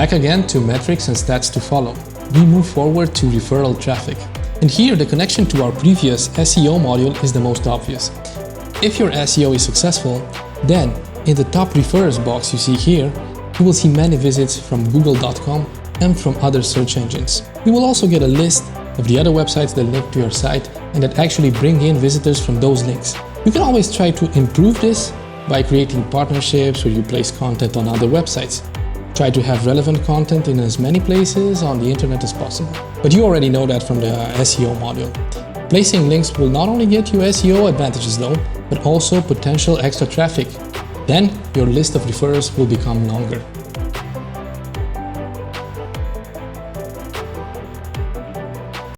Back again to metrics and stats to follow. We move forward to referral traffic. And here the connection to our previous SEO module is the most obvious. If your SEO is successful, then in the top referrers box you see here, you will see many visits from google.com and from other search engines. You will also get a list of the other websites that link to your site and that actually bring in visitors from those links. You can always try to improve this by creating partnerships where you place content on other websites. Try to have relevant content in as many places on the internet as possible. But you already know that from the SEO module. Placing links will not only get you SEO advantages though, but also potential extra traffic. Then your list of referrers will become longer.